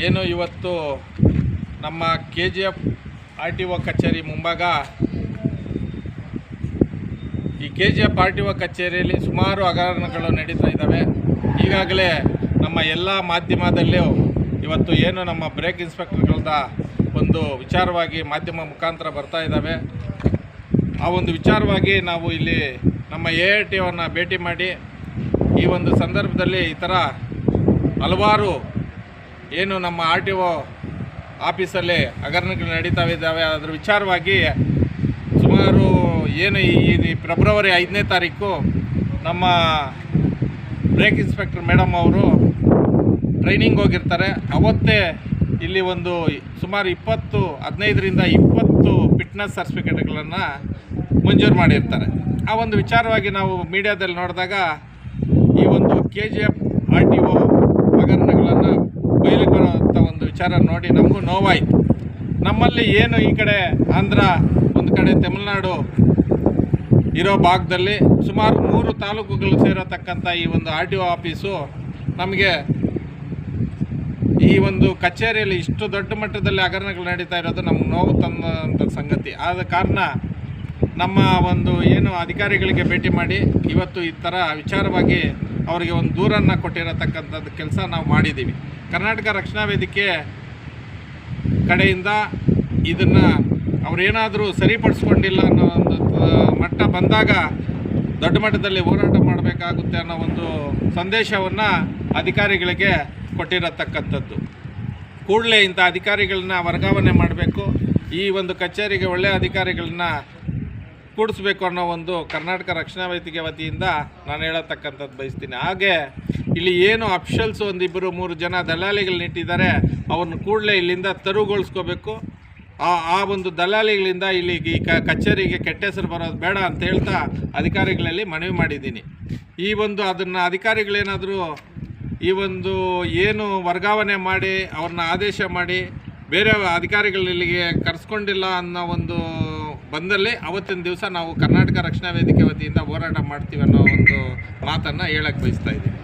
ಏನು ಇವತ್ತು ನಮ್ಮ KGF RTO ಕಚೇರಿ ಮುಂಭಾಗ ಈ KGF RTO ಕಚೇರಿಯಲ್ಲಿ ಸುಮಾರು ಹಗರಣಗಳು ನಡೀತಾ ಇದ್ದಾವೆ. ಈಗಾಗಲೇ ನಮ್ಮ ಎಲ್ಲ ಮಾಧ್ಯಮದಲ್ಲೂ ಇವತ್ತು ಏನು ನಮ್ಮ ಬ್ರೇಕ್ ಇನ್ಸ್ಪೆಕ್ಟರ್ಗಳದ ಒಂದು ವಿಚಾರವಾಗಿ ಮಾಧ್ಯಮ ಮುಖಾಂತರ ಬರ್ತಾ ಇದ್ದಾವೆ. ಆ ಒಂದು ವಿಚಾರವಾಗಿ ನಾವು ಇಲ್ಲಿ ನಮ್ಮ ARTOವನ್ನು ಭೇಟಿ ಮಾಡಿ ಈ ಒಂದು ಸಂದರ್ಭದಲ್ಲಿ ಈ ಥರ ಹಲವಾರು ಏನು ನಮ್ಮ RTO ಆಫೀಸಲ್ಲಿ ಹಗರಣಗಳು ನಡೀತಾ ಇದ್ದಾವೆ. ಅದರ ವಿಚಾರವಾಗಿ ಸುಮಾರು ಏನು ಈ ಫೆಬ್ರವರಿ 5ನೇ ತಾರೀಕು ನಮ್ಮ ಬ್ರೇಕ್ ಇನ್ಸ್ಪೆಕ್ಟರ್ ಮೇಡಮ್ ಅವರು ಟ್ರೈನಿಂಗ್ ಹೋಗಿರ್ತಾರೆ. ಅವತ್ತೇ ಇಲ್ಲಿ ಒಂದು ಸುಮಾರು 15ರಿಂದ 20 ಫಿಟ್ನೆಸ್ ಸರ್ಟಿಫಿಕೇಟ್ಗಳನ್ನು ಮಂಜೂರು ಮಾಡಿರ್ತಾರೆ. ಆ ಒಂದು ವಿಚಾರವಾಗಿ ನಾವು ಮೀಡಿಯಾದಲ್ಲಿ ನೋಡಿದಾಗ ಈ ಒಂದು KGF RTO ಹಗರಣಗಳನ್ನು ಬಯಲಿಗೆ ಬರುವಂಥ ಒಂದು ವಿಚಾರ ನೋಡಿ ನಮಗೂ ನೋವಾಯಿತು. ನಮ್ಮಲ್ಲಿ ಏನು ಈ ಕಡೆ ಆಂಧ್ರ, ಒಂದು ಕಡೆ ತಮಿಳುನಾಡು ಇರೋ ಭಾಗದಲ್ಲಿ ಸುಮಾರು 3 ತಾಲೂಕುಗಳು ಸೇರತಕ್ಕಂಥ ಈ ಒಂದು RTO ಆಫೀಸು ನಮಗೆ ಈ ಒಂದು ಕಚೇರಿಯಲ್ಲಿ ಇಷ್ಟು ದೊಡ್ಡ ಮಟ್ಟದಲ್ಲಿ ಹಗರಣಗಳು ನಡೀತಾ ಇರೋದು ನಮ್ಗೆ ನೋವು ತಂದಂಥ ಸಂಗತಿ. ಆದ ಕಾರಣ ನಮ್ಮ ಒಂದು ಏನು ಅಧಿಕಾರಿಗಳಿಗೆ ಭೇಟಿ ಮಾಡಿ ಇವತ್ತು ಈ ಥರ ವಿಚಾರವಾಗಿ ಅವರಿಗೆ ಒಂದು ದೂರನ್ನು ಕೊಟ್ಟಿರತಕ್ಕಂಥದ್ದು ಕೆಲಸ ನಾವು ಮಾಡಿದ್ದೀವಿ. ಕರ್ನಾಟಕ ರಕ್ಷಣಾ ವೇದಿಕೆ ಕಡೆಯಿಂದ ಇದನ್ನು ಅವರೇನಾದರೂ ಸರಿಪಡಿಸ್ಕೊಂಡಿಲ್ಲ ಅನ್ನೋ ಒಂದು ಮಟ್ಟ ಬಂದಾಗ ದೊಡ್ಡ ಮಟ್ಟದಲ್ಲಿ ಹೋರಾಟ ಮಾಡಬೇಕಾಗುತ್ತೆ ಅನ್ನೋ ಒಂದು ಸಂದೇಶವನ್ನು ಅಧಿಕಾರಿಗಳಿಗೆ ಕೊಟ್ಟಿರತಕ್ಕಂಥದ್ದು. ಕೂಡಲೇ ಇಂಥ ಅಧಿಕಾರಿಗಳನ್ನ ವರ್ಗಾವಣೆ ಮಾಡಬೇಕು, ಈ ಒಂದು ಕಚೇರಿಗೆ ಒಳ್ಳೆಯ ಅಧಿಕಾರಿಗಳನ್ನ ಕೂಡಿಸ್ಬೇಕು ಅನ್ನೋ ಒಂದು ಕರ್ನಾಟಕ ರಕ್ಷಣಾ ವೇದಿಕೆ ವತಿಯಿಂದ ನಾನು ಹೇಳತಕ್ಕಂಥದ್ದು ಬಯಸ್ತೀನಿ. ಹಾಗೆ ಇಲ್ಲಿ ಏನು ಅಫಿಷಿಯಲ್ಸ್ 1-2-3 ಜನ ದಲ್ಲಾಳಿಗಳನ್ನ ಇಟ್ಟಿದ್ದಾರೆ, ಅವ್ರನ್ನ ಕೂಡಲೇ ಇಲ್ಲಿಂದ ತೆರವುಗೊಳಿಸ್ಕೋಬೇಕು. ಆ ಒಂದು ದಲ್ಲಾಳಿಗಳಿಂದ ಇಲ್ಲಿ ಈ ಕಚೇರಿಗೆ ಕೆಟ್ಟ ಹೆಸರು ಬರೋದು ಬೇಡ ಅಂತ ಹೇಳ್ತಾ ಅಧಿಕಾರಿಗಳಲ್ಲಿ ಮನವಿ ಮಾಡಿದ್ದೀನಿ. ಈ ಒಂದು ಅದನ್ನು ಅಧಿಕಾರಿಗಳೇನಾದರೂ ಈ ಒಂದು ಏನು ವರ್ಗಾವಣೆ ಮಾಡಿ ಅವ್ರನ್ನ ಆದೇಶ ಮಾಡಿ ಬೇರೆ ಅಧಿಕಾರಿಗಳು ಇಲ್ಲಿಗೆ ಕರೆಸ್ಕೊಂಡಿಲ್ಲ ಅನ್ನೋ ಒಂದು ಬಂದಲ್ಲಿ ಅವತ್ತಿನ ದಿವಸ ನಾವು ಕರ್ನಾಟಕ ರಕ್ಷಣಾ ವೇದಿಕೆ ವತಿಯಿಂದ ಹೋರಾಟ ಮಾಡ್ತೀವಿ ಅನ್ನೋ ಒಂದು ಮಾತನ್ನು ಹೇಳಕ್ಕೆ ಬಯಸ್ತಾ ಇದ್ದೀನಿ.